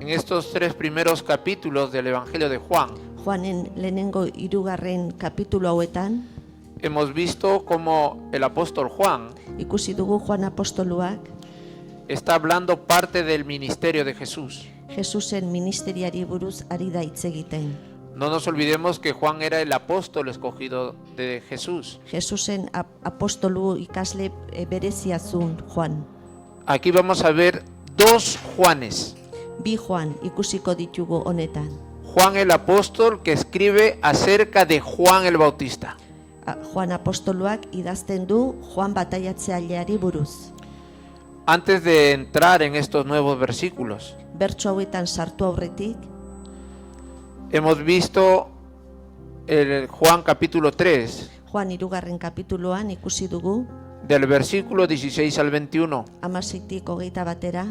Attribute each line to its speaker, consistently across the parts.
Speaker 1: En estos 3 primeros capítulos del Evangelio de Juan,
Speaker 2: Juanen lehenengo hirugarren kapitulu hauetan,
Speaker 1: hemos visto cómo el apóstol Juan
Speaker 2: ikusi dugu Juan apostoluak
Speaker 1: está hablando parte del ministerio de Jesús.
Speaker 2: Jesusen ministeriari buruz ari da hitz egiten.
Speaker 1: No nos olvidemos que Juan era el apóstol escogido de Jesús.
Speaker 2: Jesusen apostolu ikasle berezia zuen Juan.
Speaker 1: Aquí vamos a ver 2 Juanes.
Speaker 2: Bi Juan ikusiko ditugu honetan.
Speaker 1: Juan el apóstol que escribe acerca de Juan el Bautista.
Speaker 2: Juan apostoluak idazten du Juan bataiatzaileari buruz.
Speaker 1: Antes de entrar en estos nuevos versículos,
Speaker 2: Bertso hauetan sartu aurretik,
Speaker 1: hemos visto el Juan capítulo 3,
Speaker 2: Juan hirugarren kapituluan ikusi dugu,
Speaker 1: del versículo 16 al 21,
Speaker 2: 16tik 21 batera,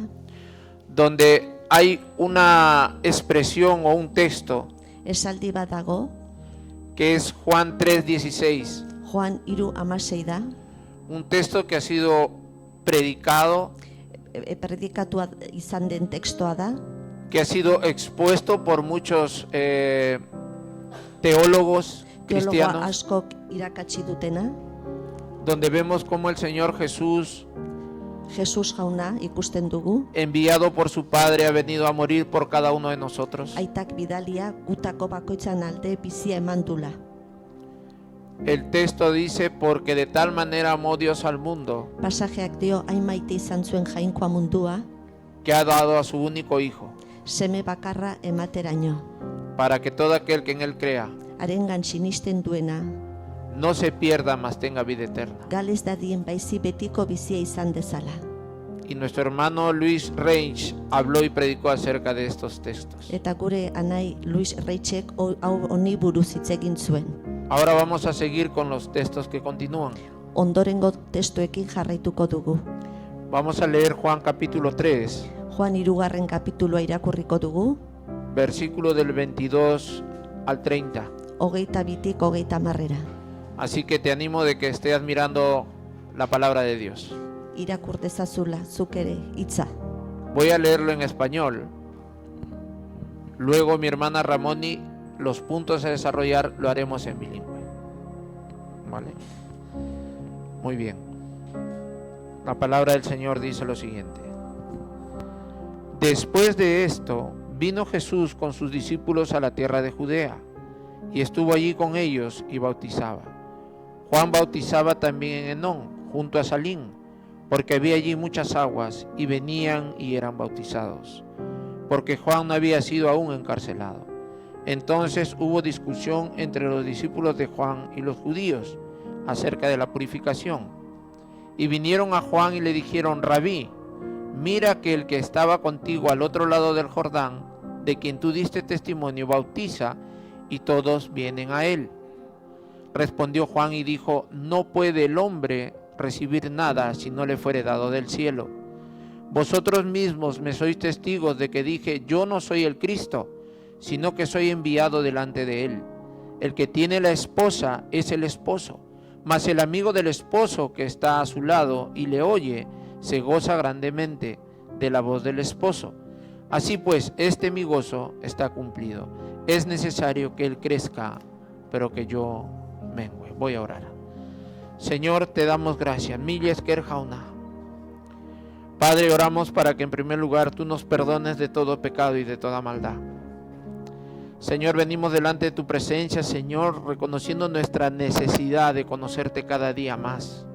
Speaker 1: donde hay una expresión o un texto
Speaker 2: esaldi bat dago,
Speaker 1: que es Juan 3:16,
Speaker 2: Juan 3:16 da,
Speaker 1: un texto que ha sido predicado,
Speaker 2: predikatua izan den tekstua da,
Speaker 1: que ha sido expuesto por muchos teólogos
Speaker 2: teologo
Speaker 1: cristianos,
Speaker 2: askok irakatsi dutena,
Speaker 1: donde vemos cómo el Señor Jesús,
Speaker 2: Jesus jauna ikusten dugu,
Speaker 1: enviado por su Padre, ha venido a morir por cada uno de nosotros.
Speaker 2: aitak bidalia gutako bakoitzan alde bizia eman dula.
Speaker 1: El texto dice, porque de tal manera amó Dios al mundo,
Speaker 2: Pasajeak dio hain maite izan zuen jainkoa mundua,
Speaker 1: que ha dado a su único Hijo,
Speaker 2: seme bakarra emateraino.
Speaker 1: para que todo aquel que en Él crea
Speaker 2: Harengan sinisten duena,
Speaker 1: no se pierda, mas tenga vida eterna.
Speaker 2: galez dadien baizi betiko bizia izan dezala.
Speaker 1: Y nuestro hermano Luis Reich habló y predicó acerca de estos textos.
Speaker 2: Eta gure anai Luis Reitzek hau honi buruz hitz egin zuen.
Speaker 1: Ahora vamos a seguir con los textos que continúan.
Speaker 2: Ondorengo testuekin jarraituko dugu.
Speaker 1: Vamos a leer Juan capítulo 3,
Speaker 2: Juan hirugarren kapitulua irakurriko dugu,
Speaker 1: versículo del 22 al 30.
Speaker 2: 22tik 30.
Speaker 1: Así que te animo de que estés mirando la palabra de Dios.
Speaker 2: Irakur dezazula zuk ere hitza.
Speaker 1: Voy a leerlo en español. Luego mi hermana Ramoni, los puntos a desarrollar lo haremos en bilingüe. ¿Vale? Muy bien. La palabra del Señor dice lo siguiente. Después de esto, vino Jesús con sus discípulos a la tierra de Judea, y estuvo allí con ellos y bautizaba. Juan bautizaba también en Enón, junto a Salín, porque había allí muchas aguas, y venían y eran bautizados, porque Juan no había sido aún encarcelado. Entonces hubo discusión entre los discípulos de Juan y los judíos acerca de la purificación. Y vinieron a Juan y le dijeron: Rabí, mira que el que estaba contigo al otro lado del Jordán, de quien tú diste testimonio, bautiza, y todos vienen a él. Respondió Juan y dijo: no puede el hombre recibir nada si no le fuere dado del cielo. Vosotros mismos me sois testigos de que dije: yo no soy el Cristo, sino que soy enviado delante de él. El que tiene la esposa es el esposo, mas el amigo del esposo que está a su lado y le oye, se goza grandemente de la voz del esposo. Así pues, este mi gozo está cumplido. Es necesario que él crezca, pero que yo mengue. Voy a orar. Señor, te damos gracias. Milles Kerjauna. Padre, oramos para que en primer lugar tú nos perdones de todo pecado y de toda maldad. Señor, venimos delante de tu presencia, Señor, reconociendo nuestra necesidad de conocerte cada día más.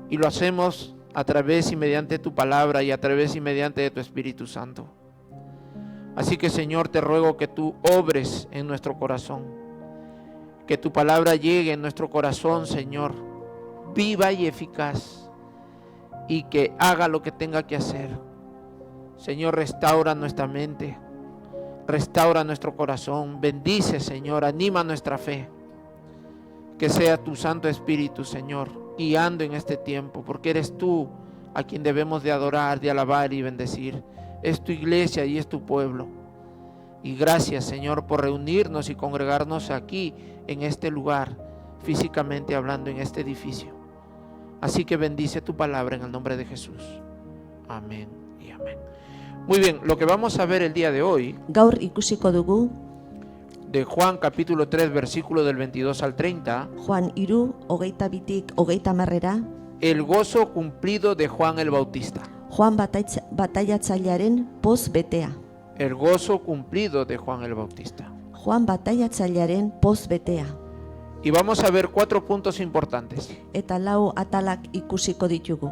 Speaker 1: Y lo hacemos a través y mediante tu palabra y a través y mediante de tu Espíritu Santo. Así que, Señor, te ruego que tú obres en nuestro corazón, que tu palabra llegue en nuestro corazón, Señor, viva y eficaz, y que haga lo que tenga que hacer. Señor, restaura nuestra mente, restaura nuestro corazón, bendice, Señor, anima nuestra fe. Que sea tu Santo Espíritu, Señor, guiando en este tiempo, porque eres tú a quien debemos de adorar, de alabar y bendecir. Es tu iglesia y es tu pueblo. Y gracias, Señor, por reunirnos y congregarnos aquí en este lugar, físicamente hablando, en este edificio. Así que bendice tu palabra en el nombre de Jesús. Amén y amén. Muy bien, lo que vamos a ver el día de hoy,
Speaker 2: Gaur ikusiko dugu,
Speaker 1: de Juan capítulo 3, versículo del 22 al 30,
Speaker 2: Juan 3, 22-tik 30,
Speaker 1: el gozo cumplido de Juan el Bautista.
Speaker 2: Juan bataiatzailearen poz betea.
Speaker 1: El gozo cumplido de Juan el Bautista.
Speaker 2: Juan bataiatzailearen poz betea.
Speaker 1: Y vamos a ver 4 puntos importantes.
Speaker 2: Eta 4 atalak ikusiko ditugu.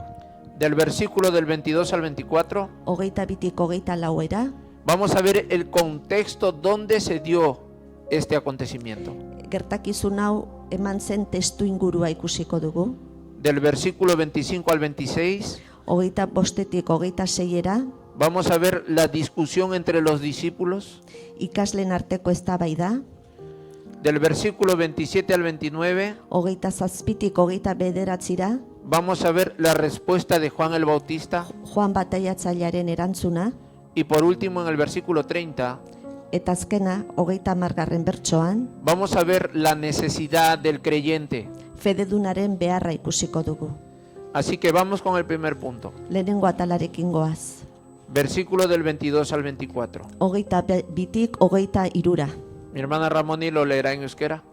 Speaker 1: Del versículo del 22 al 24,
Speaker 2: 22-tik 24
Speaker 1: vamos a ver el contexto donde se dio este acontecimiento.
Speaker 2: gertakizun hau eman zen testu ingurua ikusiko dugu.
Speaker 1: Del versículo 25 al 26,
Speaker 2: 25-tik 26
Speaker 1: vamos a ver la discusión entre los discípulos.
Speaker 2: ikasleen arteko eztabaida.
Speaker 1: Del versículo 27 al 29,
Speaker 2: 27-tik 29
Speaker 1: vamos a ver la respuesta de Juan el Bautista.
Speaker 2: Juan bataiatzailearen erantzuna.
Speaker 1: Y por último, en el versículo 30,
Speaker 2: Eta azkena, 30. bertsoan,
Speaker 1: vamos a ver la necesidad del creyente.
Speaker 2: fededunaren beharra ikusiko dugu.
Speaker 1: Así que vamos con el primer punto.
Speaker 2: Lehenengo atalarekin goaz.
Speaker 1: Versículo del 22 al 24.
Speaker 2: 22-tik 23.
Speaker 1: Mi hermana Ramoni lo leerá en euskera.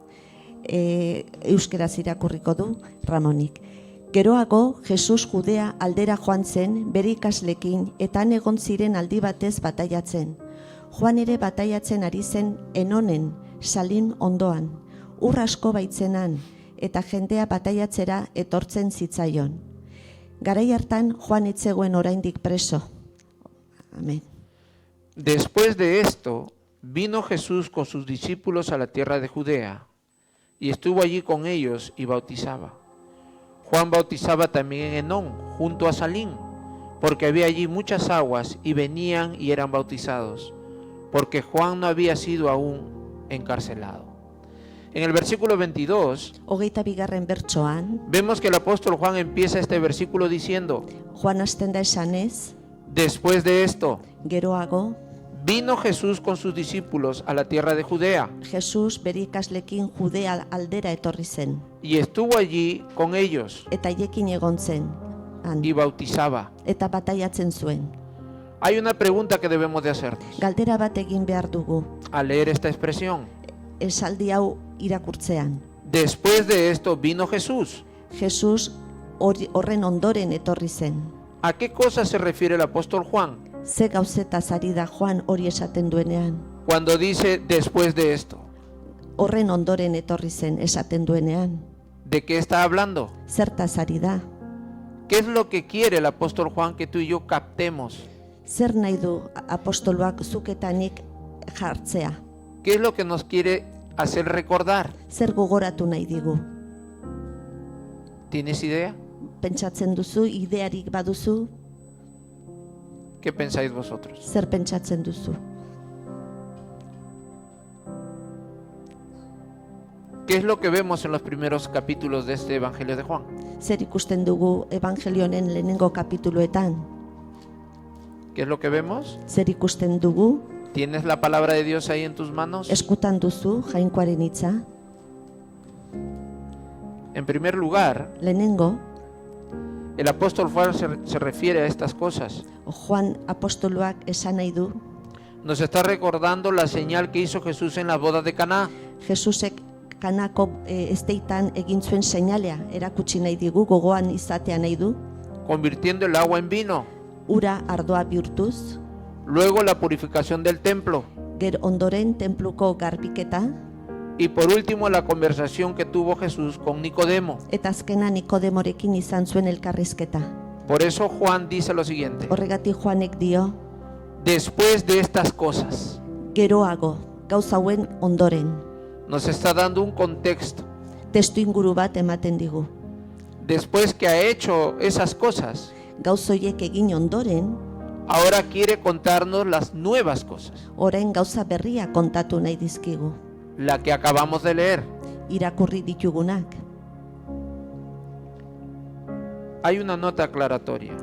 Speaker 2: Euskeraz irakurriko du Ramonik. Geroago, Jesus Judea aldera joan zen, bere ikaslekin, eta han egon ziren aldi batez bataiatzen. Juan ere bataiatzen ari zen Enonen, Salim ondoan, ur asko baitzenan, eta jendea bataiatzera etortzen zitzaion. Garai hartan Juan ez zegoen oraindik preso. Amen.
Speaker 1: Después de esto, vino Jesús con sus discípulos a la tierra de Judea, y estuvo allí con ellos y bautizaba. Juan bautizaba también en Enón, junto a Salim, porque había allí muchas aguas, y venían y eran bautizados, porque Juan no había sido aún encarcelado. En el versículo 22,
Speaker 2: 22. bertsoan,
Speaker 1: vemos que el apóstol Juan empieza este versículo diciendo,
Speaker 2: Juan hasten da esanez,
Speaker 1: después de esto,
Speaker 2: geroago,
Speaker 1: vino Jesús con sus discípulos a la tierra de Judea,
Speaker 2: Jesus bere ikaslekin Judea aldera etorri zen,
Speaker 1: y estuvo allí con ellos,
Speaker 2: eta haiekin egon zen, han,
Speaker 1: y bautizaba.
Speaker 2: eta bataiatzen zuen.
Speaker 1: Hay una pregunta que debemos de hacernos
Speaker 2: Galdera bat egin behar dugu,
Speaker 1: al leer esta expresión.
Speaker 2: esaldi hau irakurtzean.
Speaker 1: Después de esto vino Jesús.
Speaker 2: Jesus horren ondoren etorri zen.
Speaker 1: ¿A qué cosa se refiere el apóstol Juan
Speaker 2: Ze gauzetaz ari da Juan hori esaten duenean?
Speaker 1: cuando dice después de esto?
Speaker 2: Horren ondoren etorri zen esaten duenean.
Speaker 1: ¿De qué está hablando?
Speaker 2: Zertaz ari da?
Speaker 1: ¿Qué es lo que quiere el apóstol Juan que tú y yo captemos?
Speaker 2: Zer nahi du apostoloak zuketanik jartzea?
Speaker 1: ¿Qué es lo que nos quiere hacer recordar?
Speaker 2: Zer gogoratu nahi digu?
Speaker 1: ¿Tienes idea?
Speaker 2: Pentsatzen duzu, idearik baduzu,
Speaker 1: ¿Qué pensáis vosotros?
Speaker 2: zer pentsatzen duzu?
Speaker 1: ¿Qué es lo que vemos en los primeros capítulos de este Evangelio de Juan?
Speaker 2: Zer ikusten dugu evangelionen lehenengo kapituluetan?
Speaker 1: ¿Qué es lo que vemos?
Speaker 2: Zer ikusten dugu?
Speaker 1: ¿Tienes la palabra de Dios ahí en tus manos?
Speaker 2: Eskutan duzu jainkoaren hitza?
Speaker 1: En primer lugar,
Speaker 2: Lehenengo,
Speaker 1: el apóstol Juan se refiere a estas cosas.
Speaker 2: Juan apostoloak esan nahi du,
Speaker 1: Nos está recordando la señal que hizo Jesús en la boda de Caná.
Speaker 2: Jesusek Kanako esteitan egin zuen seinalea erakutsi nahi digu, gogoan izatea nahi du,
Speaker 1: convirtiendo el agua en vino.
Speaker 2: ura ardoa bihurtuz,
Speaker 1: Luego la purificación del templo.
Speaker 2: ger ondoren tenpluko garbiketa,
Speaker 1: Y por último la conversación que tuvo Jesús con Nicodemo.
Speaker 2: eta azkena Nikodemorekin izan zuen elkarrizketa.
Speaker 1: Por eso Juan dice lo siguiente.
Speaker 2: Horregatik Juanek dio,
Speaker 1: Después de estas cosas,
Speaker 2: geroago, gauza hauen ondoren,
Speaker 1: nos está dando un contexto.
Speaker 2: testu inguru bat ematen digu.
Speaker 1: Después que ha hecho esas cosas,
Speaker 2: Gauzoiek egin ondoren,
Speaker 1: ahora quiere contarnos las nuevas cosas,
Speaker 2: orain gauza berria kontatu nahi dizkigu,
Speaker 1: la que acabamos de leer.
Speaker 2: irakurri ditugunak.
Speaker 1: Hay una nota aclaratoria.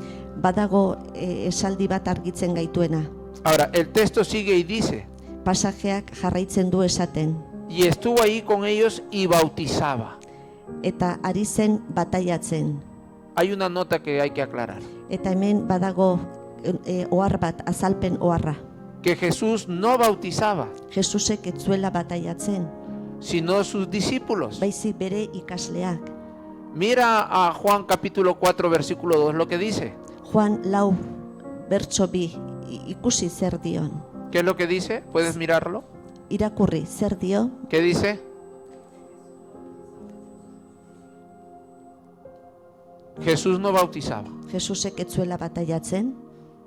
Speaker 2: Badago esaldi bat argitzen gaituena.
Speaker 1: Ahora, el texto sigue y dice,
Speaker 2: Pasajeak jarraitzen du esaten,
Speaker 1: y estuvo ahí con ellos y bautizaba.
Speaker 2: eta ari zen bataiatzen.
Speaker 1: Hay una nota que hay que aclarar.
Speaker 2: Eta hemen badago ohar bat, azalpen oharra.
Speaker 1: que Jesús no bautizaba,
Speaker 2: Jesusek ez zuela bataiatzen,
Speaker 1: sino sus discípulos.
Speaker 2: baizik bere ikasleak.
Speaker 1: Mira a Juan capítulo 4, versículo 2, lo que dice.
Speaker 2: Juan 4, bertso 2, ikusi zer dion.
Speaker 1: ¿Qué es lo que dice? ¿Puedes mirarlo?
Speaker 2: Irakurri, zer dio?
Speaker 1: ¿Qué dice? Jesús no bautizaba,
Speaker 2: Jesusek ez zuela bataiatzen,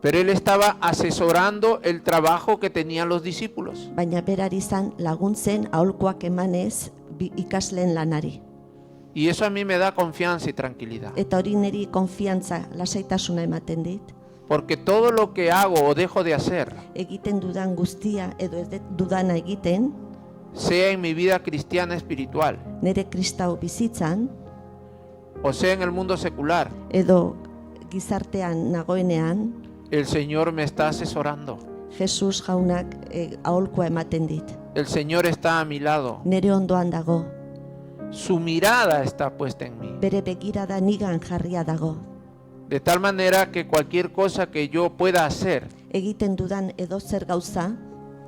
Speaker 1: pero él estaba asesorando el trabajo que tenían los discípulos.
Speaker 2: baina berari izan laguntzen aholkuak emanez ikasleen lanari.
Speaker 1: Y eso a mí me da confianza y tranquilidad.
Speaker 2: Eta hori niri konfiantza, lasaitasuna ematen dit.
Speaker 1: Porque todo lo que hago o dejo de hacer,
Speaker 2: Egiten dudan guztia edo ez dudana egiten,
Speaker 1: sea en mi vida cristiana espiritual,
Speaker 2: nire kristau bizitzan,
Speaker 1: o sea en el mundo secular,
Speaker 2: edo gizartean nagoenean,
Speaker 1: el Señor me está asesorando.
Speaker 2: Jesus jaunak aholkua ematen dit.
Speaker 1: El Señor está a mi lado.
Speaker 2: Nere ondoan dago,
Speaker 1: Su mirada está puesta en mí.
Speaker 2: bere begirada nigan jarria dago.
Speaker 1: De tal manera que cualquier cosa que yo pueda hacer,
Speaker 2: Egiten dudan edozer gauza,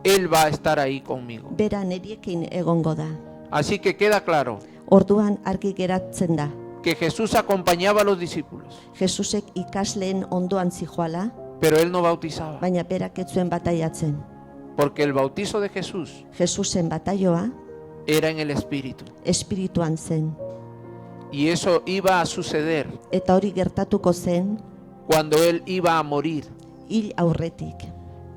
Speaker 1: Él va a estar ahí conmigo.
Speaker 2: bera neriekin egongo da.
Speaker 1: Así que queda claro
Speaker 2: Orduan argi geratzen da,
Speaker 1: que Jesús acompañaba a los discípulos,
Speaker 2: Jesusek ikasleen ondoan zijoala,
Speaker 1: pero Él no bautizaba.
Speaker 2: baina berak ez zuen bataiatzen.
Speaker 1: Porque el bautizo de Jesús
Speaker 2: Jesusen bataioa,
Speaker 1: era en el Espíritu.
Speaker 2: espirituan zen.
Speaker 1: Y eso iba a suceder
Speaker 2: Eta hori gertatuko zen,
Speaker 1: cuando Él iba a morir,
Speaker 2: hil aurretik.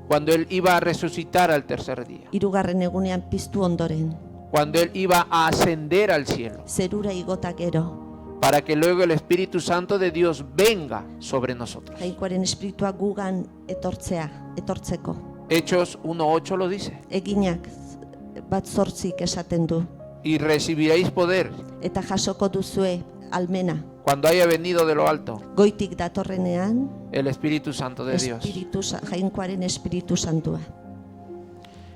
Speaker 1: cuando Él iba a resucitar al tercer día,
Speaker 2: Hirugarren egunean piztu ondoren,
Speaker 1: cuando Él iba a ascender al cielo,
Speaker 2: zerura igota gero,
Speaker 1: para que luego el Espíritu Santo de Dios venga sobre nosotros.
Speaker 2: jainkoaren espiritua gugan etortzeko.
Speaker 1: Hechos 1:8 lo dice.
Speaker 2: Eginak 1:8 esaten du.
Speaker 1: Y recibiréis poder
Speaker 2: Eta jasoko duzue almena,
Speaker 1: cuando haya venido de lo alto
Speaker 2: goitik datorrenean,
Speaker 1: el Espíritu Santo de Dios.
Speaker 2: jainkoaren espiritu santua.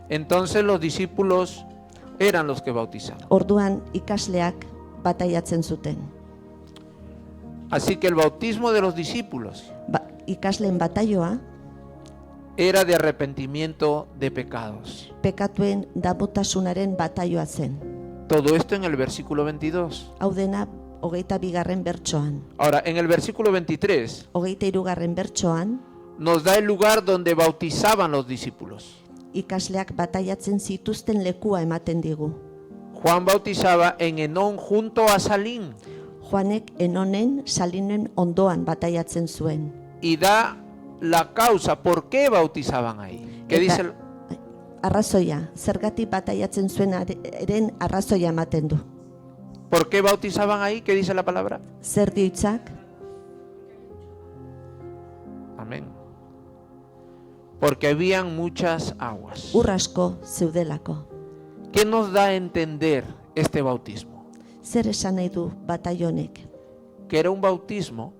Speaker 1: Entonces los discípulos eran los que bautizaban.
Speaker 2: Orduan ikasleak bataiatzen zuten.
Speaker 1: Así que el bautismo de los discípulos
Speaker 2: Ikasleen bataioa,
Speaker 1: era de arrepentimiento de pecados.
Speaker 2: pekatuen dabotasunaren bataioa zen.
Speaker 1: Todo esto en el versículo 22.
Speaker 2: Hau dena 22. bertsoan.
Speaker 1: Ahora, en el versículo 23
Speaker 2: 23. bertsoan,
Speaker 1: nos da el lugar donde bautizaban los discípulos.
Speaker 2: ikasleak bataiatzen zituzten lekua ematen digu.
Speaker 1: Juan bautizaba en Enón junto a Salim
Speaker 2: Juanek Enonen, Salinen ondoan bataiatzen zuen.
Speaker 1: y da la causa por qué bautizaban ahí. ¿Qué dice el...
Speaker 2: Arrazoia, zergatik bataiatzen zuen eren arrazoia ematen du.
Speaker 1: ¿Por qué bautizaban ahí? ¿Qué dice la palabra?
Speaker 2: Zer dio hitzak?
Speaker 1: Amén. Porque habían muchas aguas.
Speaker 2: Ur asko zeudelako.
Speaker 1: ¿Qué nos da a entender este bautismo?
Speaker 2: Zer esan nahi du bataionek?
Speaker 1: Que era un bautismo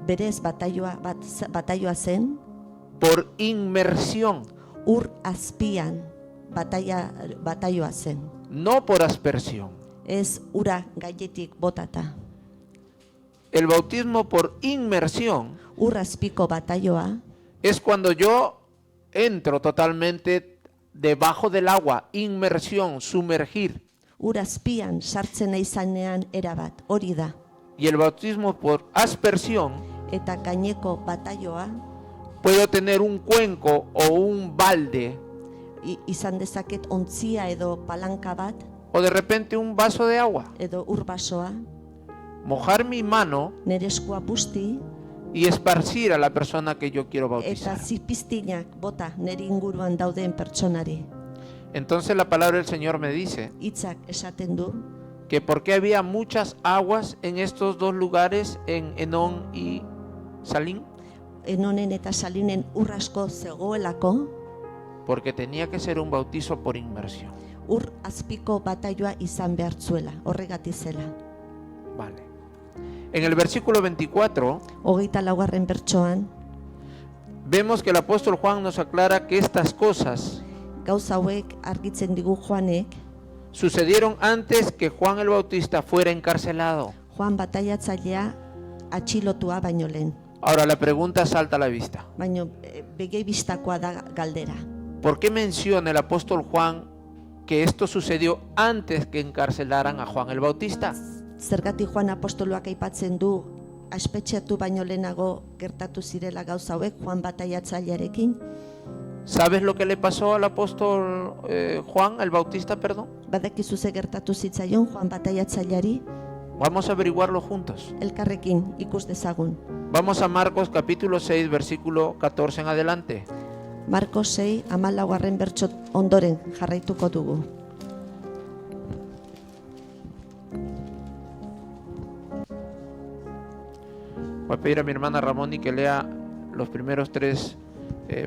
Speaker 2: Berez bataioa zen,
Speaker 1: por inmersión,
Speaker 2: ur azpian bataioa zen.
Speaker 1: no por aspersión.
Speaker 2: Ez ura gainetik botata.
Speaker 1: El bautismo por inmersión
Speaker 2: Ur azpiko bataioa,
Speaker 1: es cuando yo entro totalmente debajo del agua, inmersión, sumergir.
Speaker 2: ur azpian sartzen nahi zanean erabat, hori da.
Speaker 1: Y el bautismo por aspersión,
Speaker 2: Eta gaineko bataioa,
Speaker 1: puedo tener un cuenco o un balde
Speaker 2: izan dezaket ontzia edo palanka bat,
Speaker 1: o de repente un vaso de agua.
Speaker 2: edo ur basoa,
Speaker 1: Mojar mi mano
Speaker 2: nere eskua busti,
Speaker 1: y esparcir a la persona que yo quiero
Speaker 2: eta
Speaker 1: bautizar.
Speaker 2: zipiztinak bota nere inguruan dauden pertsonari.
Speaker 1: Entonces la palabra del Señor me dice
Speaker 2: Hitzak esaten du,
Speaker 1: que porque había muchas aguas en estos dos lugares, en Enón y Salim,
Speaker 2: Enonen eta Salinen ur asko zegoelako,
Speaker 1: porque tenía que ser un bautizo por inmersión.
Speaker 2: ur azpiko bataioa izan behar zuela, horregatik zela.
Speaker 1: Vale. En el versículo 24
Speaker 2: 24. bertsoan,
Speaker 1: vemos que el apóstol Juan nos aclara que estas cosas
Speaker 2: gauza hauek argitzen digu Juanek,
Speaker 1: sucedieron antes que Juan el Bautista fuera encarcelado.
Speaker 2: Juan bataiatzailea atxilotua baino lehen.
Speaker 1: Ahora la pregunta salta a la vista.
Speaker 2: Baina begi bistakoa da galdera.
Speaker 1: ¿Por qué menciona el apóstol Juan que esto sucedió antes que encarcelaran a Juan el Bautista?
Speaker 2: Zergatik Juan apostoloak aipatzen du espetxeatu baino lehenago gertatu zirela gauza hauek Juan bataiatzailearekin?
Speaker 1: ¿Sabes lo que le pasó al apóstol Juan el Bautista, perdón?
Speaker 2: Badakizu ze gertatu zitzaion Juan bataiatzaileari?
Speaker 1: Vamos a averiguarlo juntos.
Speaker 2: Elkarrekin ikus dezagun.
Speaker 1: Vamos a Marcos capítulo 6, versículo 14 en adelante.
Speaker 2: Marko 6, 14. bertso ondoren jarraituko dugu.
Speaker 1: Voy a pedir a mi hermana Ramón y que lea los primeros 3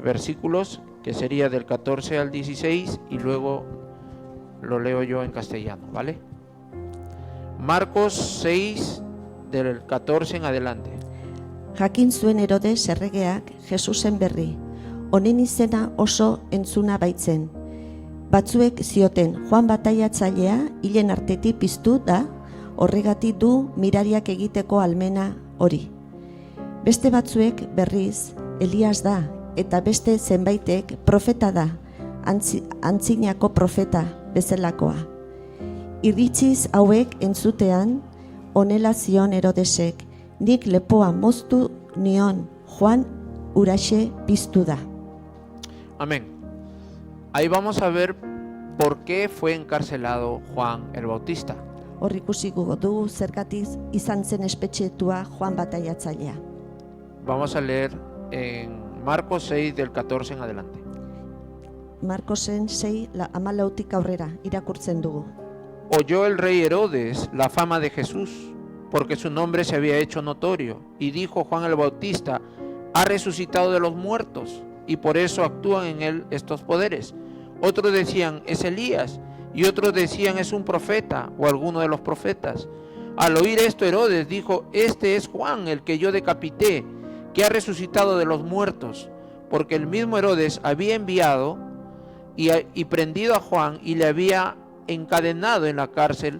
Speaker 1: versículos, que sería del 14 al 16, y luego lo leo yo en castellano, ¿vale? Marcos 6, del 14 en adelante.
Speaker 2: Jakin zuen Herodes erregeak Jesusen berri, honen izena oso entzuna baitzen. Batzuek zioten Juan bataiatzailea hilen artetik piztu da, horregatik du mirariak egiteko almena hori. Beste batzuek berriz Elias da, eta beste zenbaitek profeta da, antzinako profeta bezalakoa. Iritziz hauek entzutean, honela zion Herodesek, nik lepoa moztu nion, Juan huraxe piztu da.
Speaker 1: Amén. Ahí vamos a ver por qué fue encarcelado Juan el Bautista.
Speaker 2: Hor ikusiko dugu zergatik izan zen espetxetua Juan bataiatzailea.
Speaker 1: Vamos a leer en Marcos 6 del 14 en adelante.
Speaker 2: Markosen 6, 14 aurrera irakurtzen dugu.
Speaker 1: Oyó el rey Herodes la fama de Jesús, porque su nombre se había hecho notorio, y dijo: Juan el Bautista ha resucitado de los muertos, y por eso actúan en él estos poderes. Otros decían: es Elías, y otros decían: es un profeta o alguno de los profetas. Al oír esto, Herodes dijo: este es Juan, el que yo decapité, que ha resucitado de los muertos, porque el mismo Herodes había enviado y prendido a Juan y le había encadenado en la cárcel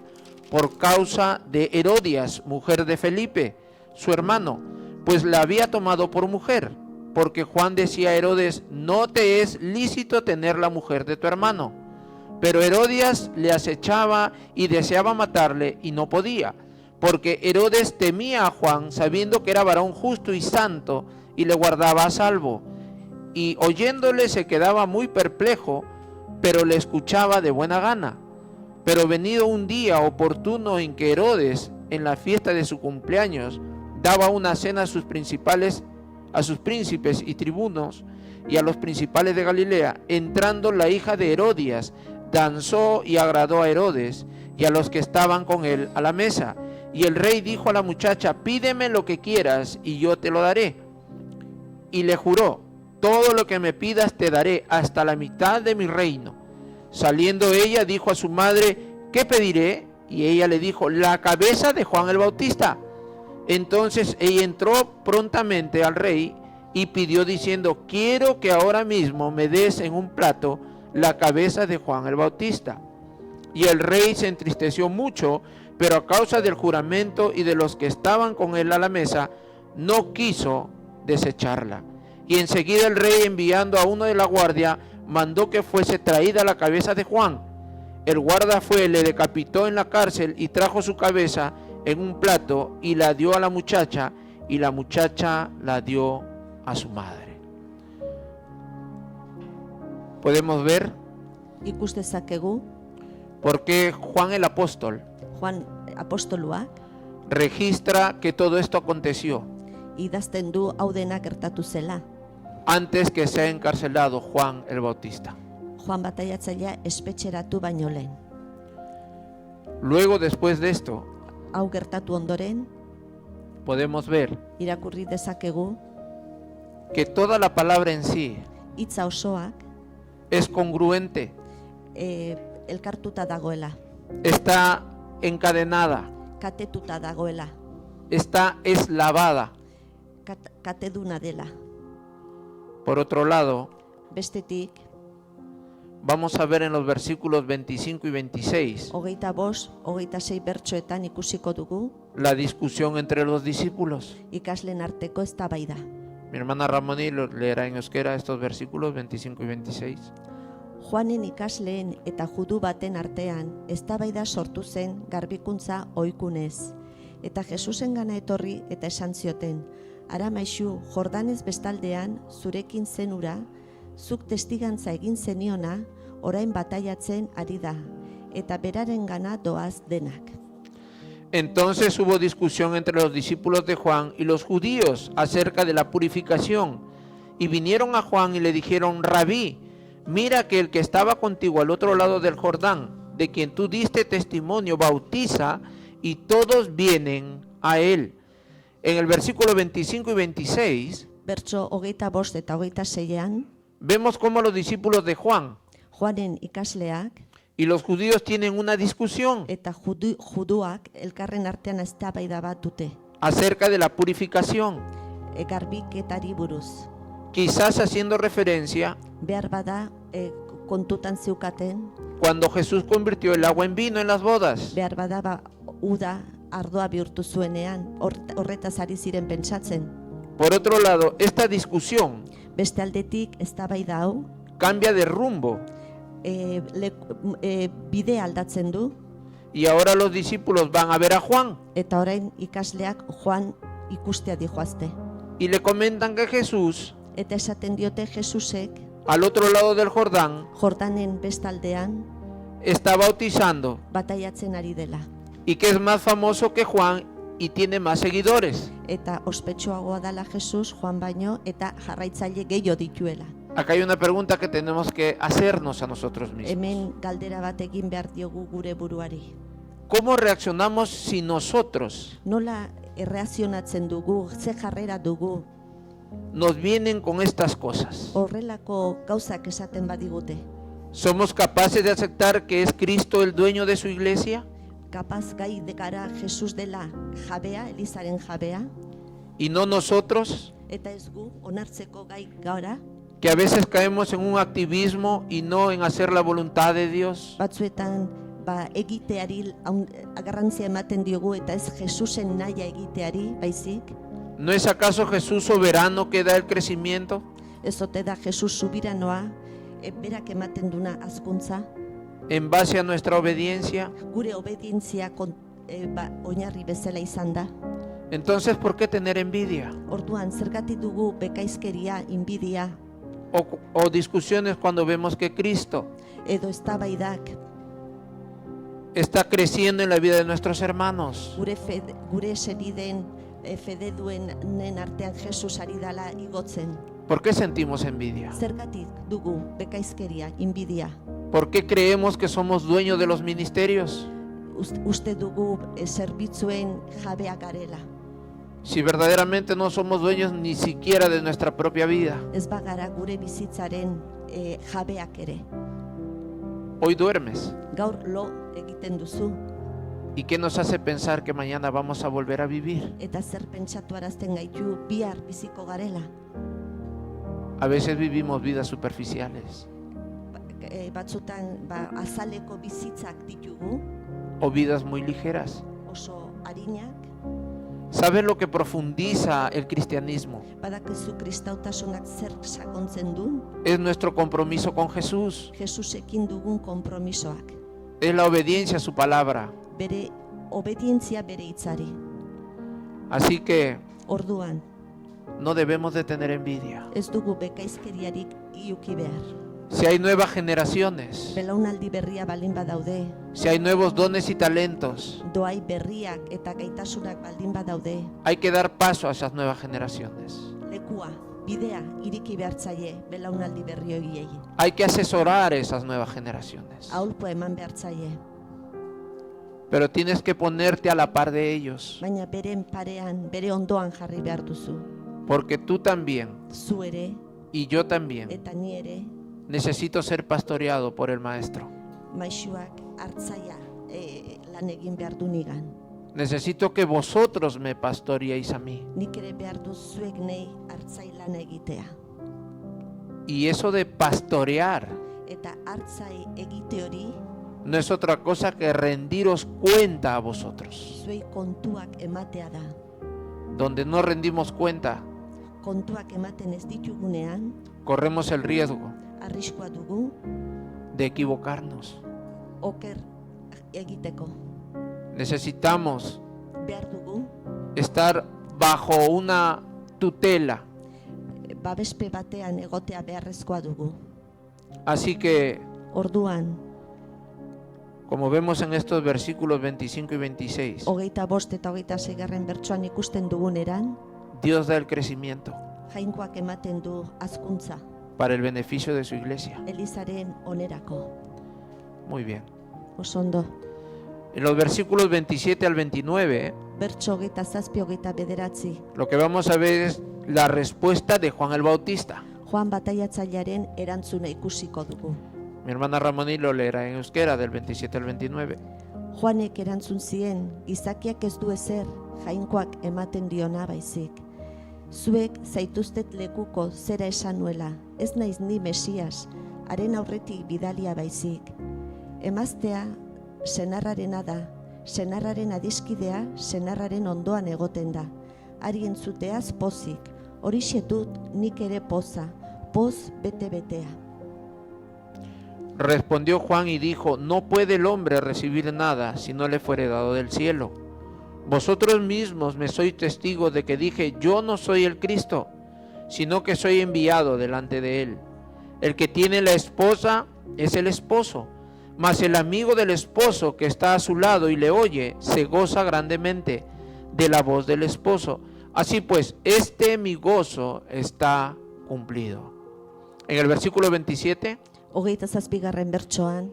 Speaker 1: por causa de Herodias, mujer de Felipe, su hermano, pues la había tomado por mujer, porque Juan decía a Herodes: no te es lícito tener la mujer de tu hermano. Pero Herodias le acechaba y deseaba matarle, y no podía, porque Herodes temía a Juan, sabiendo que era varón justo y santo, y le guardaba a salvo. Y oyéndole se quedaba muy perplejo, pero le escuchaba de buena gana. Pero venido un día oportuno en que Herodes, en la fiesta de su cumpleaños, daba una cena a sus príncipes y tribunos, y a los principales de Galilea, entrando la hija de Herodias, danzó y agradó a Herodes y a los que estaban con él a la mesa. Y el rey dijo a la muchacha: pídeme lo que quieras y yo te lo daré. Y le juró: todo lo que me pidas te daré, hasta la mitad de mi reino. Saliendo ella, dijo a su madre: ¿qué pediré? Y ella le dijo: la cabeza de Juan el Bautista. Entonces ella entró prontamente al rey y pidió diciendo: quiero que ahora mismo me des en un plato la cabeza de Juan el Bautista. Y el rey se entristeció mucho, pero a causa del juramento y de los que estaban con él a la mesa, no quiso desecharla. Y enseguida el rey, enviando a uno de la guardia, mandó que fuese traída la cabeza de Juan. El guarda fue, le decapitó en la cárcel y trajo su cabeza en un plato y la dio a la muchacha, y la muchacha la dio a su madre. Podemos ver
Speaker 2: Ikus dezakegu
Speaker 1: por qué Juan el apóstol
Speaker 2: Juan apostoluak
Speaker 1: registra que todo esto aconteció
Speaker 2: idazten du hau dena gertatu zela.
Speaker 1: antes que sea encarcelado Juan el Bautista.
Speaker 2: Juan bataiatzailea espetxeratu baino lehen.
Speaker 1: Luego, después de esto,
Speaker 2: Hau gertatu ondoren,
Speaker 1: podemos ver
Speaker 2: irakurri dezakegu
Speaker 1: que toda la palabra en sí
Speaker 2: hitza osoak
Speaker 1: es congruente,
Speaker 2: elkartuta dagoela,
Speaker 1: está encadenada,
Speaker 2: katetuta dagoela,
Speaker 1: está eslavada.
Speaker 2: kateduna dela.
Speaker 1: Por otro lado,
Speaker 2: Bestetik,
Speaker 1: vamos a ver en los versículos 25 y 26
Speaker 2: hogeita bost, hogeita sei bertsoetan ikusiko dugu
Speaker 1: la discusión entre los discípulos.
Speaker 2: ikasleen arteko eztabaida.
Speaker 1: Mi hermana Ramoni lo leerá en euskera estos versículos 25 y 26.
Speaker 2: Juanen ikasleen eta judu baten artean eztabaida sortu zen garbikuntza ohikunez. Eta Jesusengana etorri eta esan zioten, ara maisu, Jordanez bestaldean zurekin zenura, zuk testigantza egin zeniona, orain bataiatzen ari da, eta berarengana doaz denak.
Speaker 1: Entonces hubo discusión entre los discípulos de Juan y los judíos acerca de la purificación. Y vinieron a Juan y le dijeron, Rabí, mira que el que estaba contigo al otro lado del Jordán, de quien tú diste testimonio, bautiza, y todos vienen a él. En el versículo 25 y 26,
Speaker 2: Bertso hogeita bost eta hogeita seian,
Speaker 1: vemos cómo los discípulos de Juan
Speaker 2: Juanen ikasleak
Speaker 1: y los judíos tienen una discusión
Speaker 2: eta juduak elkarren artean eztabaida bat dute,
Speaker 1: acerca de la purificación,
Speaker 2: garbiketari buruz.
Speaker 1: quizás haciendo referencia
Speaker 2: Behar bada kontutan zeukaten,
Speaker 1: cuando Jesús convirtió el agua en vino en las bodas.
Speaker 2: behar bada uda ardoa bihurtu zuenean, horretaz ari ziren pentsatzen.
Speaker 1: Por otro lado, esta discusión
Speaker 2: Beste aldetik eztabaida hau
Speaker 1: cambia de rumbo
Speaker 2: bide aldatzen du,
Speaker 1: y ahora los discípulos van a ver a Juan
Speaker 2: eta orain ikasleak Juan ikustea dijoazte.
Speaker 1: y le comentan que Jesús,
Speaker 2: Eta esaten diote Jesusek
Speaker 1: al otro lado del Jordán,
Speaker 2: Jordanen bestaldean
Speaker 1: está bautizando
Speaker 2: bataiatzen ari dela.
Speaker 1: y que es más famoso que Juan y tiene más seguidores.
Speaker 2: Eta ospetsuagoa dela Jesus Juan baino eta jarraitzaile gehiago dituela.
Speaker 1: Acá hay una pregunta que tenemos que hacernos a nosotros mismos.
Speaker 2: Hemen galdera bat egin behar diogu gure buruari.
Speaker 1: ¿Cómo reaccionamos si nosotros
Speaker 2: Nola erreakzionatzen dugu, ze jarrera dugu,
Speaker 1: nos vienen con estas cosas?
Speaker 2: horrelako gauzak esaten badigute?
Speaker 1: ¿Somos capaces de aceptar que es Cristo el dueño de su iglesia
Speaker 2: Kapaz gai dekara Jesus dela jabea, Elizaren jabea,
Speaker 1: y no nosotros,
Speaker 2: eta ez gu onartzeko gai gara?
Speaker 1: que a veces caemos en un activismo y no en hacer la voluntad de Dios?
Speaker 2: Batzuetan egiteari garrantzia ematen diogu eta ez Jesusen nahia egiteari, baizik?
Speaker 1: ¿No es acaso Jesús soberano que da el crecimiento?
Speaker 2: Ez ote da Jesus subiranoa, berak ematen duna hazkuntza,
Speaker 1: En base a nuestra obediencia.
Speaker 2: gure obedientzia oinarri bezala izan da.
Speaker 1: Entonces, ¿por qué tener envidia?
Speaker 2: Orduan, zergatik dugu bekaizkeria, inbidia,
Speaker 1: O discusiones cuando vemos que Cristo
Speaker 2: edo eztabaidak
Speaker 1: está creciendo en la vida de nuestros hermanos?
Speaker 2: gure senideen fededuenen artean Jesus ari dala igotzen.
Speaker 1: ¿Por qué sentimos envidia?
Speaker 2: Zergatik dugu bekaizkeria, inbidia?
Speaker 1: ¿Por qué creemos que somos dueños de los ministerios?
Speaker 2: Uste dugu zerbitzuen jabea garela.
Speaker 1: Si verdaderamente no somos dueños ni siquiera de nuestra propia vida.
Speaker 2: Ez bagara gure bizitzaren jabeak ere.
Speaker 1: Hoy duermes.
Speaker 2: Gaur lo egiten duzu,
Speaker 1: ¿Y qué nos hace pensar que mañana vamos a volver a vivir?
Speaker 2: eta zer pentsatu arazten gaitu bihar biziko garela.
Speaker 1: A veces vivimos vidas superficiales
Speaker 2: Batzutan azaleko bizitzak ditugu,
Speaker 1: o vidas muy ligeras.
Speaker 2: oso arinak.
Speaker 1: ¿Sabes lo que profundiza el cristianismo?
Speaker 2: Badakizu kristautasunak zer sakontzen du?
Speaker 1: Es nuestro compromiso con Jesús.
Speaker 2: Jesusekin dugun konpromisoak.
Speaker 1: Es la obediencia a su palabra.
Speaker 2: Bere obedientzia bere hitzari.
Speaker 1: Así que
Speaker 2: Orduan,
Speaker 1: no debemos de tener envidia.
Speaker 2: ez dugu bekaizkeriarik iuki behar.
Speaker 1: Si hay nuevas generaciones,
Speaker 2: Belaunaldi berria baldin badaude,
Speaker 1: si hay nuevos dones y talentos,
Speaker 2: doai berriak eta gaitasunak baldin badaude,
Speaker 1: hay que dar paso a esas nuevas generaciones.
Speaker 2: lekua, bidea iriki behartzaie belaunaldi berri horiei.
Speaker 1: Hay que asesorar a esas nuevas generaciones.
Speaker 2: Aholkua eman behartzaie,
Speaker 1: Pero tienes que ponerte a la par de ellos,
Speaker 2: baina beren parean, bere ondoan jarri behar duzu.
Speaker 1: porque tú también
Speaker 2: Zu ere
Speaker 1: y yo también
Speaker 2: eta ni ere
Speaker 1: necesito ser pastoreado por el maestro.
Speaker 2: maisuak hartzaia lan egin behar du nigan.
Speaker 1: Necesito que vosotros me pastoreéis a mí.
Speaker 2: Nik ere behar du zuek nei hartzai lan egitea.
Speaker 1: Y eso de pastorear
Speaker 2: eta hartzai egite hori
Speaker 1: no es otra cosa que rendiros cuenta a vosotros.
Speaker 2: zuei kontuak ematea da.
Speaker 1: Donde no rendimos cuenta,
Speaker 2: Kontuak ematen ez ditugunean,
Speaker 1: corremos el riesgo
Speaker 2: arriskua dugu
Speaker 1: de equivocarnos.
Speaker 2: oker egiteko.
Speaker 1: Necesitamos
Speaker 2: Behar dugu
Speaker 1: estar bajo una tutela.
Speaker 2: babespe batean egotea beharrezkoa dugu.
Speaker 1: Así que,
Speaker 2: Orduan,
Speaker 1: como vemos en estos versículos 25 y 26,
Speaker 2: 25 eta 26 bertsoan ikusten duguneran,
Speaker 1: Dios da el crecimiento
Speaker 2: jainkoak ematen du hazkuntza,
Speaker 1: para el beneficio de su iglesia.
Speaker 2: Elizaren onerako.
Speaker 1: Muy bien.
Speaker 2: Oso ondo.
Speaker 1: En los versículos 27 al 29,
Speaker 2: Bertso 27-29,
Speaker 1: lo que vamos a ver es la respuesta de Juan el Bautista.
Speaker 2: Juan bataiatzailearen erantzuna ikusiko dugu.
Speaker 1: Mi hermana Ramoní lo leerá en euskera del 27 al 29.
Speaker 2: Juanek erantzun zien, gizakiak ez du ezer, jainkoak ematen diona baizik. Zuek zaituztet lekuko zera esan nuela, ez naiz ni Mesias, haren aurretik bidalia baizik. Emaztea senarrarena da, senarraren adiskidea senarraren ondoan egoten da. Hari entzuteaz pozik, horixe dut nik ere poza, poz bete-betea.
Speaker 1: Respondió Juan y dijo: no puede el hombre recibir nada si no le fuere dado del cielo. Vosotros mismos me sois testigos de que dije: yo no soy el Cristo, sino que soy enviado delante de él. El que tiene la esposa es el esposo, mas el amigo del esposo que está a su lado y le oye, se goza grandemente de la voz del esposo. Así pues, mi gozo está cumplido. En el versículo 27,
Speaker 2: 27. bertsoan,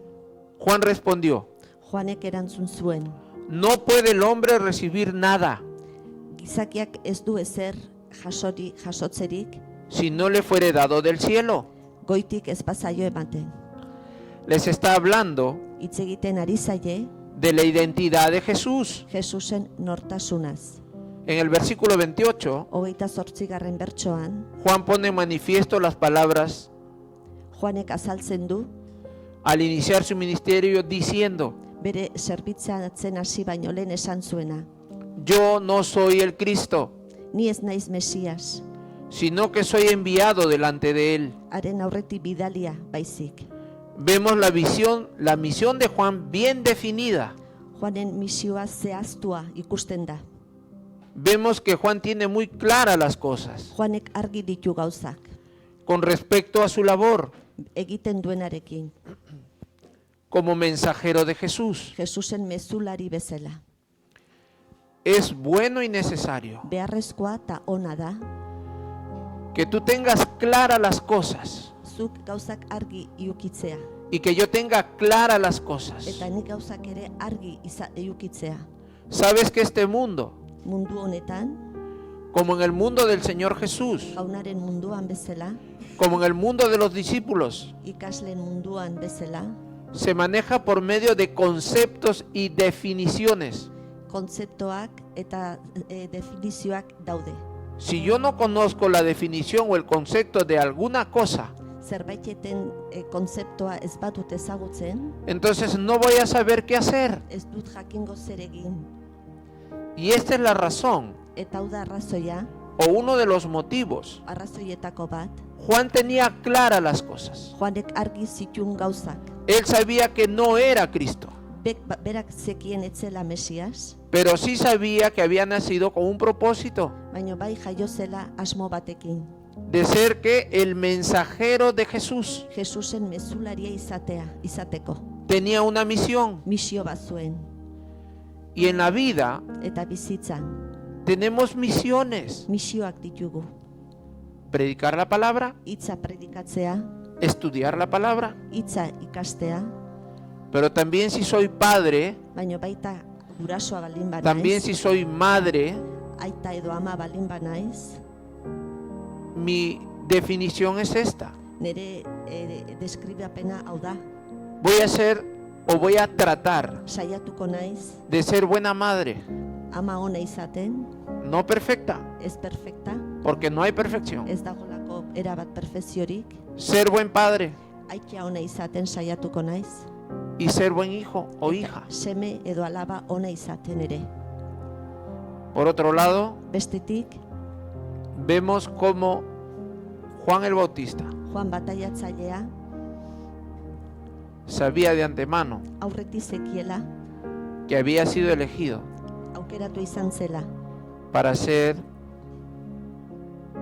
Speaker 1: Juan respondió:
Speaker 2: Juanek erantzun zuen,
Speaker 1: no puede el hombre recibir nada
Speaker 2: gizakiak ez du ezer jasotzerik,
Speaker 1: si no le fuere dado del cielo.
Speaker 2: goitik ez bazaio ematen.
Speaker 1: Les está hablando
Speaker 2: Hitz egiten ari zaie,
Speaker 1: de la identidad de Jesús.
Speaker 2: Jesusen nortasunaz.
Speaker 1: En el versículo 28,
Speaker 2: 28. bertsoan,
Speaker 1: Juan pone en manifiesto las palabras
Speaker 2: Juanek azaltzen du,
Speaker 1: al iniciar su ministerio diciendo:
Speaker 2: bere zerbitzatzen hasi baino lehen esan zuena,
Speaker 1: yo no soy el Cristo,
Speaker 2: ni ez naiz Mesias,
Speaker 1: sino que soy enviado delante de él.
Speaker 2: haren aurretik bidalia baizik.
Speaker 1: Vemos la misión de Juan bien definida.
Speaker 2: Juanen misioa zehaztua ikusten da.
Speaker 1: Vemos que Juan tiene muy claras las cosas
Speaker 2: Juanek argi ditu gauzak,
Speaker 1: con respecto a su labor
Speaker 2: egiten duenarekin,
Speaker 1: como mensajero de Jesús.
Speaker 2: Jesusen mezulari bezala.
Speaker 1: Es bueno y necesario
Speaker 2: Beharrezkoa eta ona da,
Speaker 1: que tú tengas claras las cosas
Speaker 2: zuk gauzak argi iukitzea,
Speaker 1: y que yo tenga claras las cosas.
Speaker 2: eta nik gauzak ere argi iukitzea.
Speaker 1: Sabes que este mundo,
Speaker 2: Mundu honetan,
Speaker 1: como en el mundo del Señor Jesús,
Speaker 2: jaunaren munduan bezala,
Speaker 1: como en el mundo de los discípulos,
Speaker 2: ikasleen munduan bezala,
Speaker 1: se maneja por medio de conceptos y definiciones.
Speaker 2: kontzeptoak eta definizioak daude.
Speaker 1: Si yo no conozco la definición o el concepto de alguna cosa,
Speaker 2: Zerbaiteten kontzeptoa ez badut ezagutzen,
Speaker 1: entonces no voy a saber qué hacer.
Speaker 2: ez dut jakingo zer egin.
Speaker 1: Y esta es la razón,
Speaker 2: Eta hau da arrazoia,
Speaker 1: o uno de los motivos.
Speaker 2: arrazoietako bat,
Speaker 1: Juan tenía claras las cosas.
Speaker 2: Juanek argi zituen gauzak.
Speaker 1: Él sabía que no era Cristo,
Speaker 2: Berak zekien etzela Mesias,
Speaker 1: pero sí sabía que había nacido con un propósito,
Speaker 2: baina bai jaio zela asmo batekin.
Speaker 1: de ser que el mensajero de Jesús.
Speaker 2: Jesusen mezularia izateko.
Speaker 1: Tenía una misión,
Speaker 2: Misio bat zuen.
Speaker 1: y en la vida
Speaker 2: Eta bizitzan,
Speaker 1: tenemos misiones:
Speaker 2: misioak ditugu.
Speaker 1: predicar la palabra,
Speaker 2: Hitza predikatzea,
Speaker 1: estudiar la palabra,
Speaker 2: hitza ikastea,
Speaker 1: pero también si soy padre,
Speaker 2: baina baita gurasoa balin
Speaker 1: también
Speaker 2: banaiz,
Speaker 1: si soy madre,
Speaker 2: aita edo ama balin banaiz,
Speaker 1: mi definición es esta:
Speaker 2: nire deskribapena hau da,
Speaker 1: voy a ser o voy a tratar
Speaker 2: saiatuko naiz,
Speaker 1: de ser buena madre,
Speaker 2: ama ona izaten,
Speaker 1: no perfecta,
Speaker 2: ez perfecta,
Speaker 1: porque no hay perfección.
Speaker 2: ez dagolako erabat perfeziorik,
Speaker 1: Ser buen padre,
Speaker 2: Aikia ona izaten saiatuko naiz,
Speaker 1: y ser buen hijo o hija.
Speaker 2: seme edo alaba ona izaten ere.
Speaker 1: Por otro lado,
Speaker 2: Bestetik,
Speaker 1: vemos cómo Juan el Bautista
Speaker 2: Juan bataiatzailea
Speaker 1: sabía de antemano
Speaker 2: aurretik zekiela,
Speaker 1: que había sido elegido
Speaker 2: aukeratu izan zela,
Speaker 1: para ser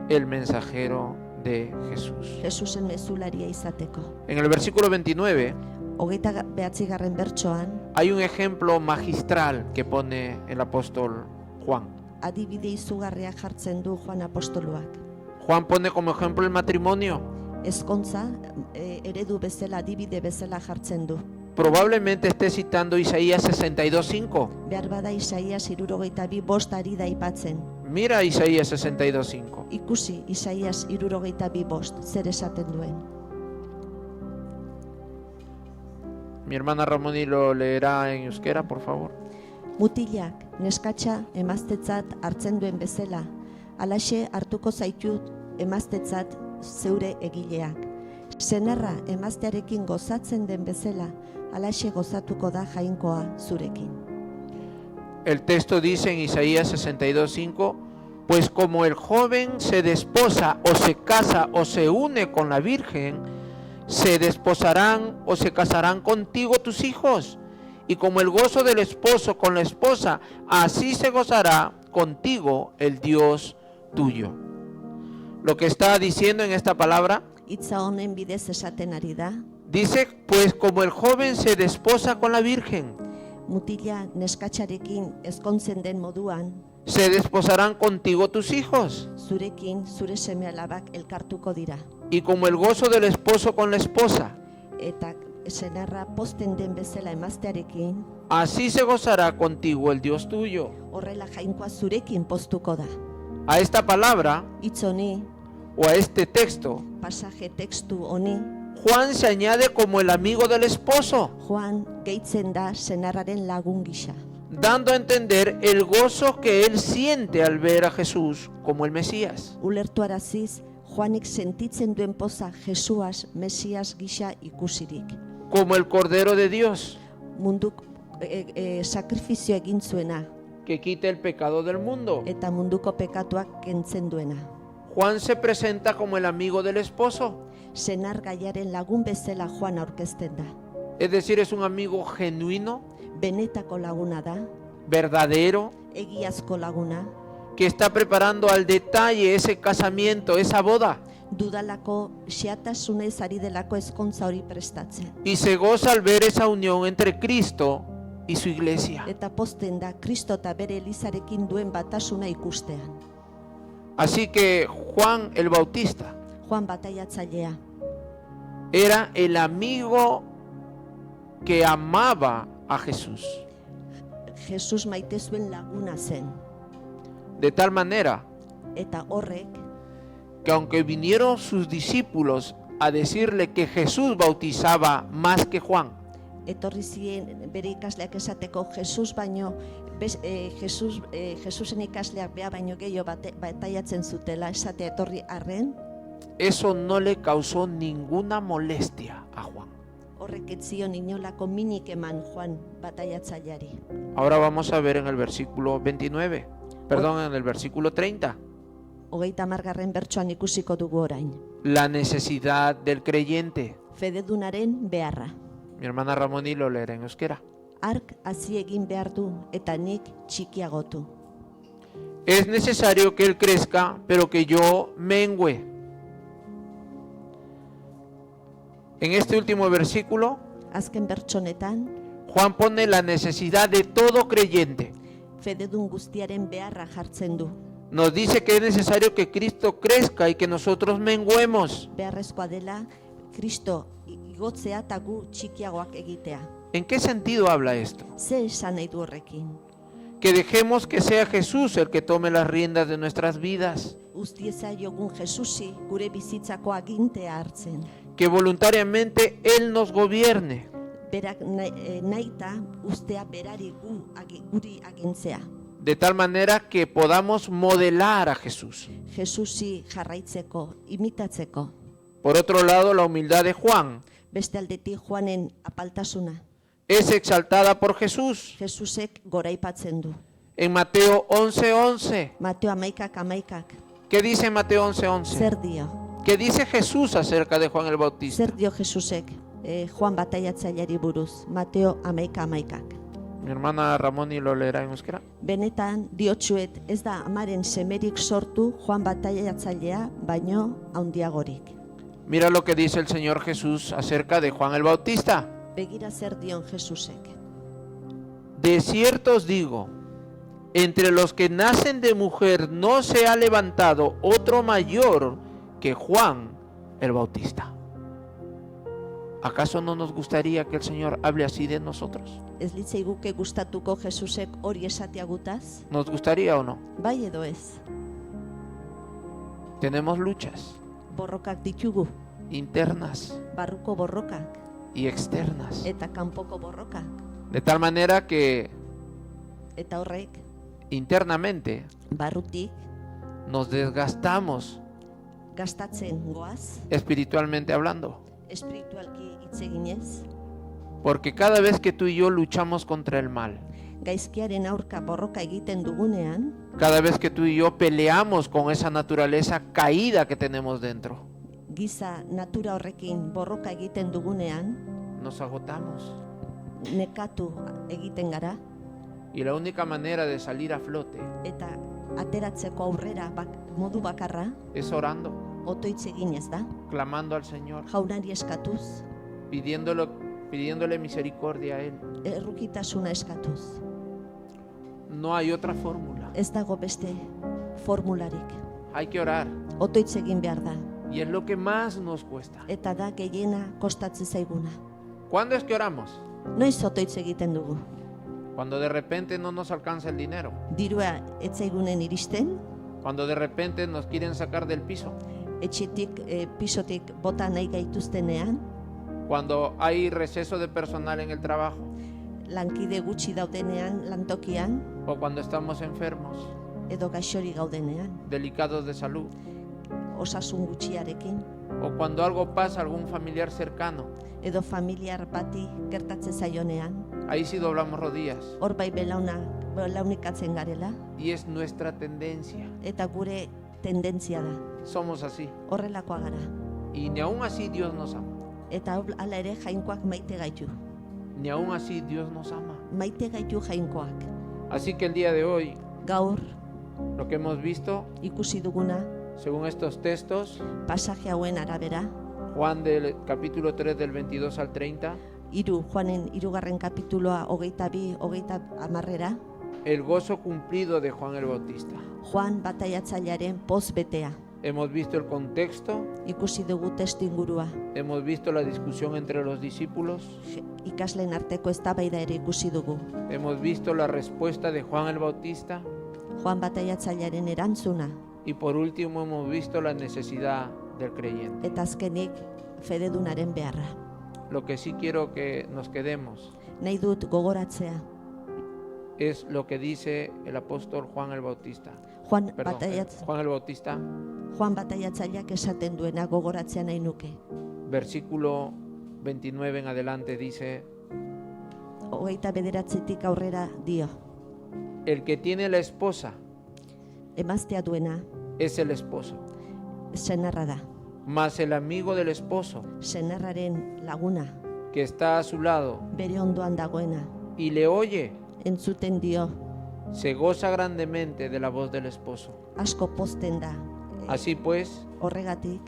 Speaker 1: el mensajero de Jesús.
Speaker 2: Jesusen mezularia izateko.
Speaker 1: En el versículo 29
Speaker 2: 29. bertsoan,
Speaker 1: hay un ejemplo magistral que pone el apóstol Juan.
Speaker 2: adibide izugarria jartzen du Juan apostoluak.
Speaker 1: Juan pone como ejemplo el matrimonio.
Speaker 2: Ezkontza eredu bezala, adibide bezala jartzen du.
Speaker 1: Probablemente esté citando Isaías 62:5.
Speaker 2: Behar bada Isaias 62:5 ari da aipatzen.
Speaker 1: Mira Isaías 62:5.
Speaker 2: Ikusi Isaias 62:5 zer esaten duen.
Speaker 1: Mi hermana Ramoni lo leerá en euskera, por favor.
Speaker 2: Mutilak neskatxa emaztetzat hartzen duen bezala, halaxe hartuko zaitut emaztetzat zeure egileak. Senarra emaztearekin gozatzen den bezala, halaxe gozatuko da jainkoa zurekin.
Speaker 1: El texto dice en Isaías 62:5, pues como el joven se desposa o se casa o se une con la virgen, se desposarán o se casarán contigo tus hijos. Y como el gozo del esposo con la esposa, así se gozará contigo el Dios tuyo. Lo que está diciendo en esta palabra,
Speaker 2: Hitza honen bidez esaten ari da,
Speaker 1: dice, pues como el joven se desposa con la virgen,
Speaker 2: mutila neskatxarekin ezkontzen den moduan,
Speaker 1: se desposarán contigo tus hijos.
Speaker 2: zurekin zure seme-alabak elkartuko dira.
Speaker 1: Y como el gozo del esposo con la esposa,
Speaker 2: Eta senarra posten den bezala emaztearekin,
Speaker 1: así se gozará contigo el Dios tuyo.
Speaker 2: horrela jainkoa zurekin poztuko da.
Speaker 1: A esta palabra
Speaker 2: Hitz honi,
Speaker 1: o a este texto,
Speaker 2: pasaje tekstu honi,
Speaker 1: Juan se añade como el amigo del esposo,
Speaker 2: Juan gehitzen da senarraren lagun gisa,
Speaker 1: dando a entender el gozo que él siente al ver a Jesús como el Mesías.
Speaker 2: ulertuaraziz Juanik sentitzen duen poza Jesuas Mesias gisa ikusirik.
Speaker 1: Como el Cordero de Dios,
Speaker 2: Munduk sakrifizio egin zuena
Speaker 1: que quita el pecado del mundo.
Speaker 2: eta munduko pekatuak kentzen duena.
Speaker 1: Juan se presenta como el amigo del esposo,
Speaker 2: Senar gaiaren lagun bezala Juan aurkezten da.
Speaker 1: es decir, es un amigo genuino,
Speaker 2: Benetako laguna da,
Speaker 1: verdadero,
Speaker 2: egiazko laguna,
Speaker 1: que está preparando al detalle ese casamiento, esa boda,
Speaker 2: dudalako xeatasunez ari delako ezkontza hori prestatzen.
Speaker 1: y se goza al ver esa unión entre Cristo y su iglesia.
Speaker 2: Eta posten da Kristo eta bere elizarekin duen batasuna ikustean.
Speaker 1: Así que Juan el Bautista
Speaker 2: Juan bataiatzailea
Speaker 1: era el amigo que amaba a Jesús,
Speaker 2: Jesus maite zuen laguna zen.
Speaker 1: de tal manera
Speaker 2: Eta horrek,
Speaker 1: que aunque vinieron sus discípulos a decirle que Jesús bautizaba más que Juan,
Speaker 2: etorri ziren bere ikasleak esateko Jesus baino, Jesusen ikasleak bea baino gehiago bataiatzen zutela esatea etorri arren,
Speaker 1: eso no le causó ninguna molestia a Juan.
Speaker 2: horrek ez zion inolako minik eman Juan bataiatzaileari.
Speaker 1: Ahora vamos a ver en el versículo 29, perdón, en el versículo 30,
Speaker 2: 30. bertsoan ikusiko dugu orain.
Speaker 1: la necesidad del creyente.
Speaker 2: Fededunaren beharra.
Speaker 1: Mi hermana Ramoni lo leerá en euskera.
Speaker 2: Ark hazi egin behar du eta nik txikiagotu.
Speaker 1: Es necesario que él crezca, pero que yo mengüe. En este último versículo,
Speaker 2: Azken bertsonetan,
Speaker 1: Juan pone la necesidad de todo creyente.
Speaker 2: fededun guztiaren beharra jartzen du.
Speaker 1: Nos dice que es necesario que Cristo crezca y que nosotros menguemos.
Speaker 2: Beharrezkoa dela, Kristo igotzea eta gu txikiagoak egitea.
Speaker 1: ¿En qué sentido habla esto?
Speaker 2: Ze esan nahi du horrekin?
Speaker 1: Que dejemos que sea Jesús el que tome las riendas de nuestras vidas.
Speaker 2: Uztieza jogun Jesusi gure bizitzako agintea hartzen.
Speaker 1: Que voluntariamente Él nos gobierne.
Speaker 2: Berak nahita ustea berari guri agintzea.
Speaker 1: De tal manera que podamos modelar a Jesús.
Speaker 2: Jesusi jarraitzeko, imitatzeko.
Speaker 1: Por otro lado, la humildad de Juan
Speaker 2: Beste aldetik Juanen apaltasuna.
Speaker 1: es exaltada por Jesús.
Speaker 2: Jesusek goraipatzen du.
Speaker 1: En Mateo 11:11.
Speaker 2: Mateo 11:11.
Speaker 1: ¿Qué dice Mateo 11:11?
Speaker 2: Zer dio?
Speaker 1: ¿Qué dice Jesús acerca de Juan el Bautista?
Speaker 2: Zer dio Jesusek Juan bataiatzaileari buruz? Mateo 11:11.
Speaker 1: Mi hermana Ramoni lo leerá en euskera.
Speaker 2: Benetan diotsuet ez da amaren semerik sortu Juan bataiatzailea baino handiagorik.
Speaker 1: Mira lo que dice el Señor Jesús acerca de Juan el Bautista.
Speaker 2: Begira zer dion Jesusek.
Speaker 1: De cierto os digo, entre los que nacen de mujer no se ha levantado otro mayor que Juan el Bautista. ¿Acaso no nos gustaría que el Señor hable así de nosotros?
Speaker 2: Ez litzaiguke gustatuko Jesusek hori esatea gutaz?
Speaker 1: ¿Nos gustaría o no?
Speaker 2: Bai edo ez?
Speaker 1: Tenemos luchas
Speaker 2: Borrokak ditugu,
Speaker 1: internas
Speaker 2: barruko borrokak
Speaker 1: y externas.
Speaker 2: eta kanpoko borrokak.
Speaker 1: De tal manera que
Speaker 2: Eta horrek,
Speaker 1: internamente
Speaker 2: barrutik
Speaker 1: nos desgastamos
Speaker 2: gastatzen goaz,
Speaker 1: espiritualmente hablando.
Speaker 2: espiritualki hitz eginez,
Speaker 1: Porque cada vez que tú y yo luchamos contra el mal,
Speaker 2: gaizkiaren aurka borroka egiten dugunean,
Speaker 1: cada vez que tú y yo peleamos con esa naturaleza caída que tenemos dentro,
Speaker 2: giza natura horrekin borroka egiten dugunean,
Speaker 1: nos agotamos.
Speaker 2: nekatu egiten gara,
Speaker 1: Y la única manera de salir a flote
Speaker 2: eta ateratzeko aurrera modu bakarra,
Speaker 1: es orando,
Speaker 2: otoitz eginez da,
Speaker 1: clamando al Señor,
Speaker 2: jaunari eskatuz,
Speaker 1: pidiéndole misericordia a Él.
Speaker 2: errukitasuna eskatuz.
Speaker 1: No hay otra fórmula.
Speaker 2: Ez dago beste formularik.
Speaker 1: Hay que orar.
Speaker 2: Otoitz egin behar da,
Speaker 1: Y es lo que más nos cuesta.
Speaker 2: eta da gehiena kostatzen zaiguna.
Speaker 1: ¿Cuándo es que oramos?
Speaker 2: Noiz otoitz egiten dugu?
Speaker 1: Cuando de repente no nos alcanza el dinero.
Speaker 2: Dirua ez zaigunen iristen,
Speaker 1: Cuando de repente nos quieren sacar del piso.
Speaker 2: etxetik, pisotik bota nahi gaituztenean,
Speaker 1: Cuando hay receso de personal en el trabajo.
Speaker 2: lankide gutxi daudenean lantokian,
Speaker 1: O cuando estamos enfermos,
Speaker 2: edo gaixori gaudenean,
Speaker 1: delicados de salud.
Speaker 2: osasun gutxiarekin,
Speaker 1: O cuando algo pasa a algún familiar cercano.
Speaker 2: edo familiar bati gertatzen zaionean,
Speaker 1: Ahí sí doblamos rodillas.
Speaker 2: hor bai belaunikatzen garela,
Speaker 1: Y es nuestra tendencia.
Speaker 2: eta gure tendentzia da,
Speaker 1: Somos así.
Speaker 2: horrelakoa gara.
Speaker 1: Y ni aún así Dios nos ama.
Speaker 2: Eta hala ere jainkoak maite gaitu.
Speaker 1: Ni aún así Dios nos ama.
Speaker 2: Maite gaitu jainkoak.
Speaker 1: Así que el día de hoy,
Speaker 2: Gaur
Speaker 1: lo que hemos visto,
Speaker 2: ikusi duguna
Speaker 1: según estos textos,
Speaker 2: pasaje hauen arabera,
Speaker 1: Juan del capítulo 3 del 22 al 30,
Speaker 2: Juanen 3. kapituloa 22, 30,
Speaker 1: el gozo cumplido de Juan el Bautista.
Speaker 2: Juan bataiatzailearen poz betea.
Speaker 1: Hemos visto el contexto,
Speaker 2: Ikusi dugu testu ingurua.
Speaker 1: hemos visto la discusión entre los discípulos,
Speaker 2: Ikasleen arteko eztabaida ere ikusi dugu.
Speaker 1: hemos visto la respuesta de Juan el Bautista
Speaker 2: Juan bataiatzailearen erantzuna,
Speaker 1: y por último hemos visto la necesidad del creyente.
Speaker 2: eta azkenik fededunaren beharra.
Speaker 1: Lo que sí quiero que nos quedemos
Speaker 2: Nahi dut gogoratzea,
Speaker 1: es lo que dice el apóstol Juan el Bautista.
Speaker 2: Juan
Speaker 1: Juan el Bautista,
Speaker 2: bataiatzaileak esaten duena gogoratzea nahi nuke.
Speaker 1: versículo 29 en adelante dice:
Speaker 2: 29tik aurrera dio,
Speaker 1: el que tiene la esposa
Speaker 2: emaztea duena
Speaker 1: es el esposo,
Speaker 2: senarra da,
Speaker 1: mas el amigo del esposo
Speaker 2: senarraren laguna,
Speaker 1: que está a su lado
Speaker 2: bere ondoan dagoena,
Speaker 1: y le oye,
Speaker 2: entzuten dio,
Speaker 1: se goza grandemente de la voz del esposo.
Speaker 2: asko pozten da.
Speaker 1: Así pues,
Speaker 2: Horregatik,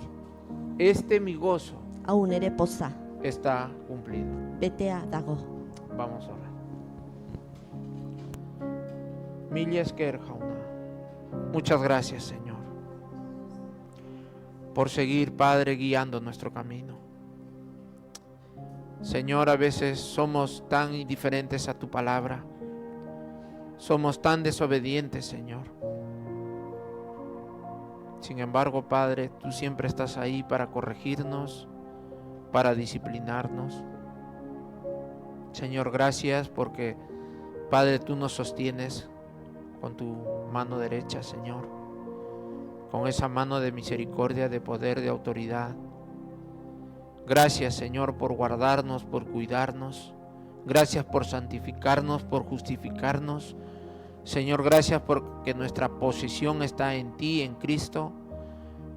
Speaker 1: este mi gozo
Speaker 2: hau nere poza,
Speaker 1: está cumplido.
Speaker 2: betea dago.
Speaker 1: Vamos a orar. Mila esker, Jauna. Muchas gracias, Señor, por seguir, Padre, guiando nuestro camino. Señor, a veces somos tan indiferentes a tu palabra. Somos tan desobedientes, Señor. Sin embargo, Padre, tú siempre estás ahí para corregirnos, para disciplinarnos. Señor, gracias porque, Padre, tú nos sostienes con tu mano derecha, Señor, con esa mano de misericordia, de poder, de autoridad. Gracias, Señor, por guardarnos, por cuidarnos. Gracias por santificarnos, por justificarnos. Señor, gracias porque nuestra posición está en ti, en Cristo.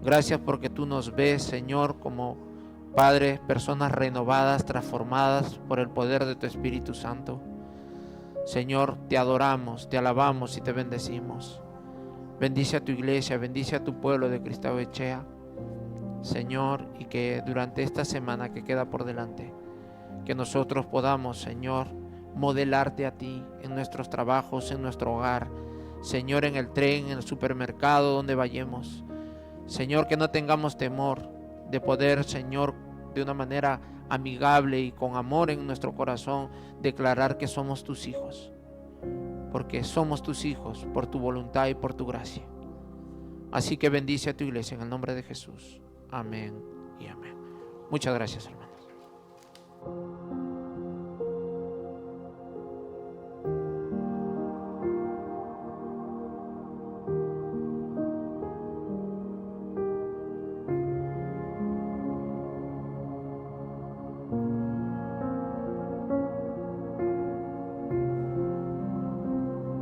Speaker 1: Gracias porque tú nos ves, Señor, como Padre, personas renovadas, transformadas por el poder de tu Espíritu Santo. Señor, te adoramos, te alabamos y te bendecimos. Bendice a tu iglesia, bendice a tu pueblo de Cristo Echea, Señor, y que durante esta semana que queda por delante, que nosotros podamos, Señor, modelarte a ti en nuestros trabajos, en nuestro hogar, Señor, en el tren, en el supermercado, donde vayamos. Señor, que no tengamos temor de poder, Señor, de una manera amigable y con amor en nuestro corazón, declarar que somos tus hijos, porque somos tus hijos por tu voluntad y por tu gracia. Así que bendice a tu iglesia en el nombre de Jesús. Amén y amén. Muchas gracias, hermanos.